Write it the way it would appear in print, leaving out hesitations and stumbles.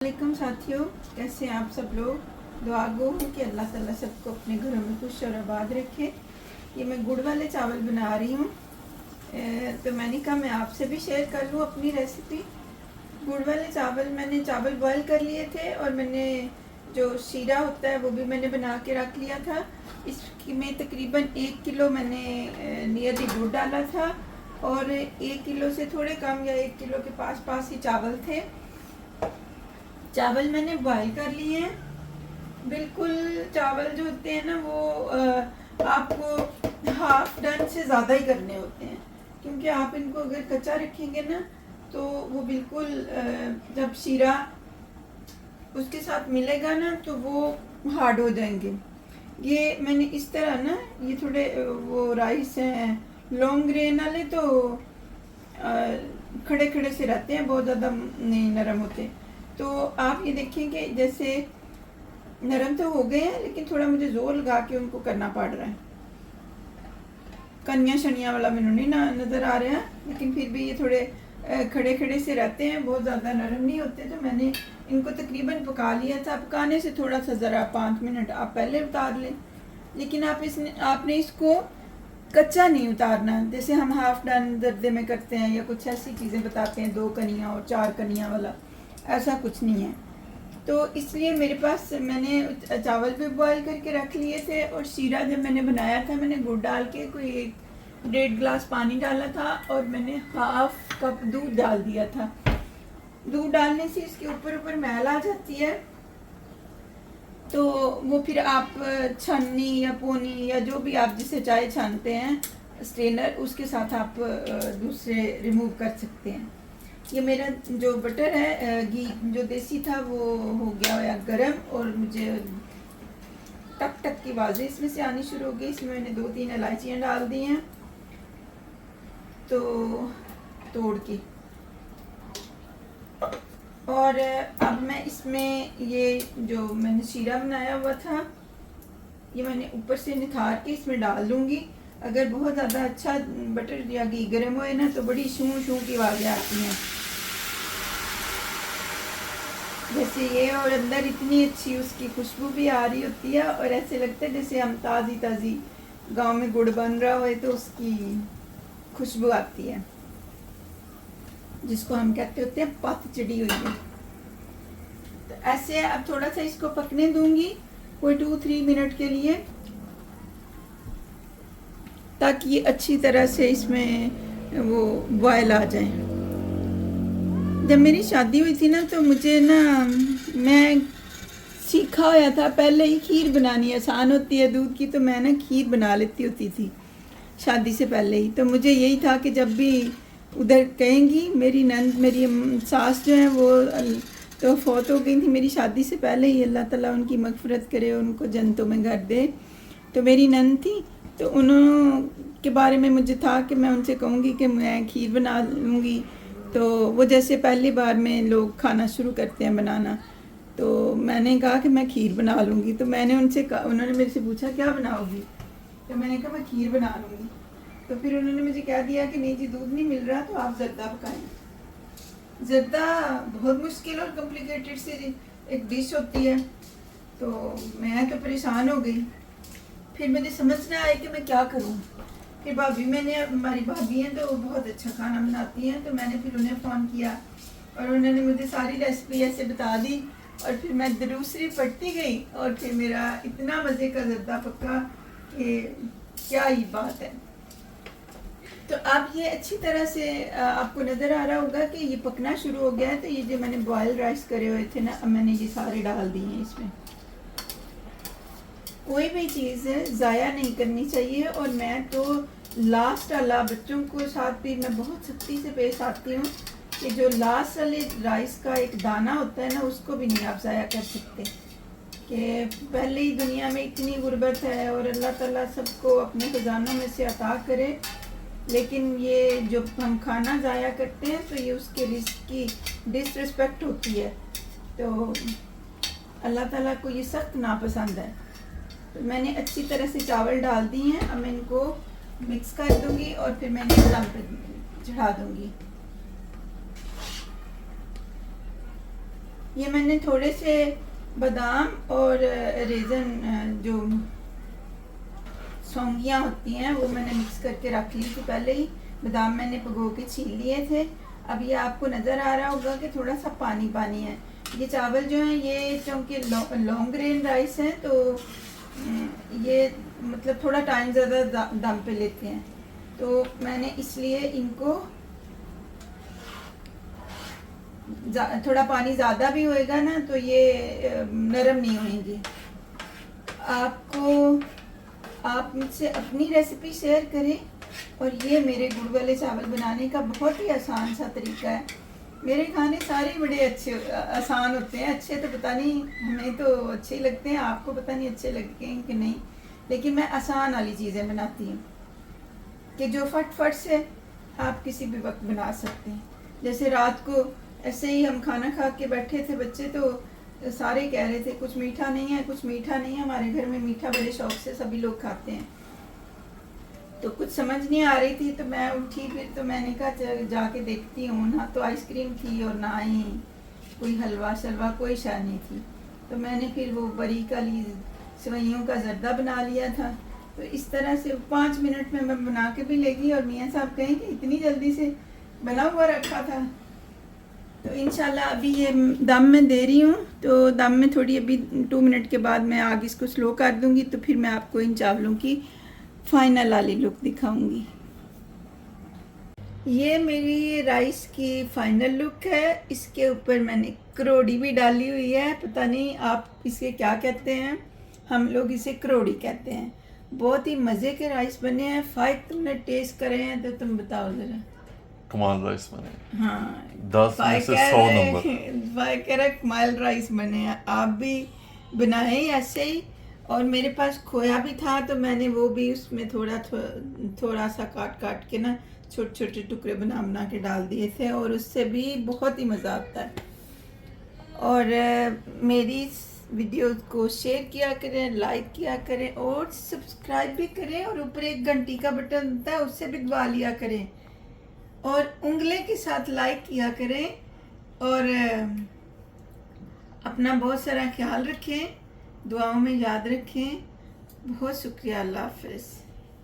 वालेकुम साथियों, कैसे हैं आप सब लोग। दुआ गो हूँ कि अल्लाह ताला सबको अपने घरों में खुश और आबाद रखे। ये मैं गुड़ वाले चावल बना रही हूँ, तो मैंने कहा मैं आपसे भी शेयर कर लूँ अपनी रेसिपी। गुड़ वाले चावल, मैंने चावल बॉयल कर लिए थे और मैंने जो शीरा होता है वो भी मैंने बना के रख लिया था। इसमें तकरीबन 1 किलो मैंने नियरली गुड़ डाला था और 1 किलो से थोड़े कम या 1 किलो के पास पास ही चावल थे। चावल मैंने बॉयल कर लिए हैं। बिल्कुल चावल जो होते हैं ना वो आपको हाफ डन से ज़्यादा ही करने होते हैं, क्योंकि आप इनको अगर कच्चा रखेंगे ना तो वो बिल्कुल जब शीरा उसके साथ मिलेगा ना तो वो हार्ड हो जाएंगे। ये मैंने इस तरह ना, ये थोड़े वो राइस हैं लॉन्ग ग्रेन वाले, तो खड़े खड़े से रहते हैं, बहुत ज़्यादा नहीं नरम होते। तो आप ये देखेंगे जैसे नरम तो हो गए हैं, लेकिन थोड़ा मुझे जोर लगा के उनको करना पड़ रहा है। कनिया शनिया वाला मैंने नहीं नज़र आ रहा है, लेकिन फिर भी ये थोड़े खड़े खड़े से रहते हैं, बहुत ज़्यादा नरम नहीं होते। तो मैंने इनको तकरीबन पका लिया था। पकाने से थोड़ा सा ज़रा 5 मिनट आप पहले उतार लें, लेकिन आपने इसको कच्चा नहीं उतारना, जैसे हम हाफ डन दर्दे में करते हैं या कुछ ऐसी चीज़ें बताते हैं 2 कनियाँ और 4 कनियाँ वाला, ऐसा कुछ नहीं है। तो इसलिए मेरे पास मैंने चावल भी बॉईल करके रख लिए थे और शीरा जब मैंने बनाया था मैंने गुड़ डाल के कोई 1.5 गिलास पानी डाला था और मैंने हाफ कप दूध डाल दिया था। दूध डालने से इसके ऊपर ऊपर मैल आ जाती है, तो वो फिर आप छन्नी या पोनी या जो भी आप जिसे चाय छानते हैं स्ट्रेनर, उसके साथ आप दूसरे रिमूव कर सकते हैं। ये मेरा जो बटर है घी जो देसी था वो हो गया है गरम और मुझे टक टक की आवाज़ें इसमें से आनी शुरू हो गई। इसमें मैंने 2-3 इलायचियाँ डाल दी हैं तो तोड़ के, और अब मैं इसमें ये जो मैंने शीरा बनाया हुआ था ये मैंने ऊपर से निखार के इसमें डाल दूँगी। अगर बहुत ज़्यादा अच्छा बटर या घी गर्म होए ना तो बड़ी शू शू की आवाज़ें आती हैं जैसे ये, और अंदर इतनी अच्छी उसकी खुशबू भी आ रही होती है और ऐसे लगता है जैसे हम ताज़ी ताज़ी गांव में गुड़ बन रहा हो तो उसकी खुशबू आती है, जिसको हम कहते होते हैं पत चढ़ी हुई है। तो ऐसे अब थोड़ा सा इसको पकने दूंगी कोई 2-3 मिनट के लिए, ताकि ये अच्छी तरह से इसमें वो बॉयल आ जाए। जब मेरी शादी हुई थी ना तो मुझे ना, मैं सीखा हुआ था पहले ही खीर बनानी आसान होती है दूध की, तो मैं ना खीर बना लेती होती थी शादी से पहले ही। तो मुझे यही था कि जब भी उधर कहेंगी, मेरी नंद मेरी सास जो है वो तो फौत हो गई थी मेरी शादी से पहले ही, अल्लाह ताला उनकी मगफरत करे, उनको जन्नतों में घर दे। तो मेरी नंद थी, तो उन्हों के बारे में मुझे था कि मैं उनसे कहूँगी कि मैं खीर बना लूँगी। तो वो जैसे पहली बार में लोग खाना शुरू करते हैं बनाना, तो मैंने कहा कि मैं खीर बना लूँगी। तो मैंने उनसे कहा, उन्होंने मेरे से पूछा क्या बनाओगी, तो मैंने कहा मैं खीर बना लूँगी। तो फिर उन्होंने मुझे कह दिया कि नहीं जी दूध नहीं मिल रहा तो आप जर्दा पकाएं। जर्दा बहुत मुश्किल और कॉम्प्लिकेटेड से एक डिश होती है, तो मैं तो परेशान हो गई। फिर मुझे समझ ना आया कि मैं क्या करूँ। फिर हमारी भाभी हैं तो वो बहुत अच्छा खाना बनाती हैं, तो मैंने फिर उन्हें फ़ोन किया और उन्होंने मुझे सारी रेसिपी ऐसे बता दी और फिर मैं दूसरी पढ़ती गई और फिर मेरा इतना मज़े का जर्दा पक्का कि क्या ही बात है। तो अब ये अच्छी तरह से आपको नज़र आ रहा होगा कि ये पकना शुरू हो गया है। तो ये जो मैंने बॉयल राइस करे हुए थे ना, अब मैंने ये सारे डाल दिए हैं इसमें। कोई भी चीज़ ज़ाया नहीं करनी चाहिए, और मैं तो लास्ट वाला बच्चों को साथ भी मैं बहुत सख्ती से पेश आती हूँ कि जो लास्ट वाले राइस का एक दाना होता है ना उसको भी नहीं आप ज़ाया कर सकते। कि पहले ही दुनिया में इतनी गुर्बत है और अल्लाह ताला सबको अपने खजानों में से अता करे, लेकिन ये जो हम खाना ज़ाया करते हैं तो ये उसके रिस्क की डिसरिस्पेक्ट होती है, तो अल्लाह ताला को ये सख्त नापसंद है। तो मैंने अच्छी तरह से चावल डाल दिए हैं, अब मैं इनको मिक्स कर दूंगी और फिर मैं इन्हें दम पे चढ़ा दूंगी। ये मैंने थोड़े से बादाम और रेज़न जो सौंगियाँ होती हैं वो मैंने मिक्स करके रख ली थी पहले ही। बादाम मैंने भिगो के छील लिए थे। अब ये आपको नज़र आ रहा होगा कि थोड़ा सा पानी पानी है। ये चावल जो हैं ये चूँकि लॉन्ग ग्रेन राइस हैं तो ये मतलब थोड़ा टाइम ज़्यादा दम पे लेते हैं, तो मैंने इसलिए इनको थोड़ा पानी ज़्यादा भी होएगा ना तो ये नरम नहीं होंगे। आप मुझसे अपनी रेसिपी शेयर करें। और ये मेरे गुड़ वाले चावल बनाने का बहुत ही आसान सा तरीका है। मेरे खाने सारे बड़े अच्छे आसान होते हैं। अच्छे तो पता नहीं, हमें तो अच्छे ही लगते हैं, आपको पता नहीं अच्छे लगते हैं कि नहीं, लेकिन मैं आसान वाली चीज़ें बनाती हूँ कि जो फट से आप किसी भी वक्त बना सकते हैं। जैसे रात को ऐसे ही हम खाना खा के बैठे थे, बच्चे तो सारे कह रहे थे कुछ मीठा नहीं है, कुछ मीठा नहीं है। हमारे घर में मीठा बड़े शौक से सभी लोग खाते हैं, तो कुछ समझ नहीं आ रही थी तो मैं उठी, फिर तो मैंने कहा जाके देखती हूँ। ना तो आइसक्रीम थी और ना ही कोई हलवा शलवा, कोई शाय नहीं थी। तो मैंने फिर वो बारीक वाली सेवइयों का जर्दा बना लिया था। तो इस तरह से 5 मिनट में मैं बना के भी लेगी और मियाँ साहब कहें कि इतनी जल्दी से बना हुआ रखा था। तो इंशाल्लाह अभी ये दम में दे रही हूँ, तो दम में थोड़ी अभी 2 मिनट के बाद मैं आग इसको स्लो कर दूँगी, तो फिर मैं आपको इन चावलों की फाइनल वाली लुक दिखाऊंगी। ये मेरी राइस की फाइनल लुक है। इसके ऊपर मैंने करोड़ी भी डाली हुई है, पता नहीं आप इसे क्या कहते हैं, हम लोग इसे करोड़ी कहते हैं। बहुत ही मज़े के राइस बने हैं। फाइक तुमने टेस्ट करे हैं तो तुम बताओ ज़रा। कमाल राइस बने। हाँ, 10 में से 100 नंबर। फाइक कह रहा कमाल राइस बने हैं। आप भी बनाए ऐसे ही। और मेरे पास खोया भी था तो मैंने वो भी उसमें थोड़ा सा काट के ना छोटे छोटे टुकड़े बना के डाल दिए थे, और उससे भी बहुत ही मज़ा आता है। और मेरी वीडियो को शेयर किया करें, लाइक किया करें और सब्सक्राइब भी करें, और ऊपर एक घंटी का बटन होता है उससे भी दबा लिया करें, और उंगली के साथ लाइक किया करें। और अपना बहुत सारा ख्याल रखें, दुआओं में याद रखें। बहुत शुक्रिया। अल्लाह हाफ़िज़।